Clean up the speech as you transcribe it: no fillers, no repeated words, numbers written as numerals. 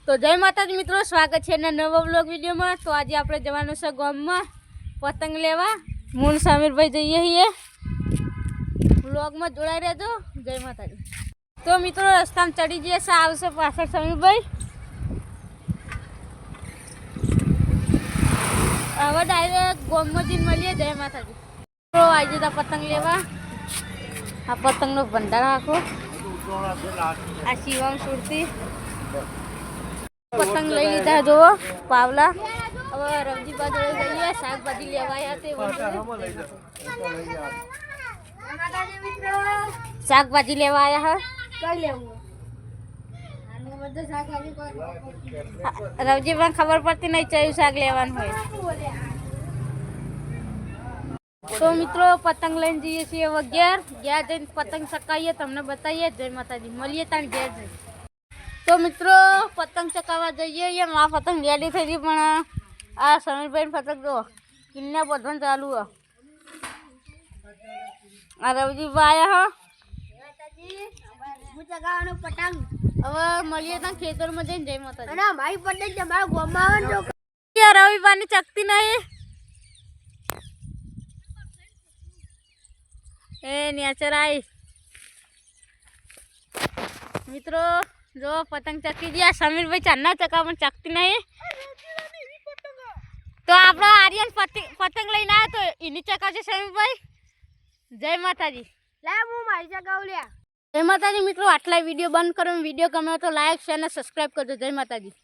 તો જય માતાજી મિત્રો, સ્વાગત છે એના નવા બ્લોગ વિડીયોમાં। તો આજે આપણે જવાનું છે ગામમાં પતંગ લેવા। મૂન સમીરભાઈ જઈએ છીએ, બ્લોગમાં જોડાઈ રહેજો। જય માતાજી। તો મિત્રો રસ્તામાં ચડી જઈએ, આવશે પાછળ સમીરભાઈ। હવે ડાયરેક્ટ ગામમાં જઈને મળીએ। જય માતાજી। તો આવી જતા પતંગ લેવા। આ પતંગનો ભંડાર આખો, આ શિવાંગ સુરતી પતંગ લઈ લીધા। જુઓ પાવલા। હવે રવજી બાજુ જઈએ, શાકભાજી લેવા આવ્યા તે શાકભાજી લેવા આવ્યા હે। રવજી પણ ખબર પડતી નહીં કયું શાક લેવાનું હોય। તો મિત્રો પતંગ લઈને જઈએ છીએ હવે ઘેર જઈને પતંગ ચકાવીએ, તમને બતાવીએ। જય માતાજી, મળીએ ત્યાં ઘેર જઈ। તો મિત્રો પતંગ ચકાવવા જઈએ। આ પતંગ રેડી થઈ ગઈ, પણ આ સમીરભાઈ પતંગ જો કિન્ના બધવાનું ચાલુ હે। આ રવજીભાઈ આવ્યા ચગાવવાનો પતંગ। હવે મળીએ ત્યાં ખેતરમાં જઈને। જય માતાજી। ભાઈ પતંગ તમારા ગામમાં રવિભાઈ ચકતી નહીં એ નેચર આઈ। મિત્રો જો પતંગ ચકી ગયા, સમીરભાઈ ચાંદના ચકા પણ ચકતી નહીં। તો આપણો આર્યન પતંગ લઈને આવ્યો, તો એની ચકાવશે સમીરભાઈ। જય માતાજી। લાય હું મારી ચકાવ લ્યા। જય માતાજી મિત્રો, આટલા વિડીયો બંધ કરો। વિડીયો ગમે તો લાઈક શેર અને સબસ્ક્રાઈબ કરજો। જય માતાજી।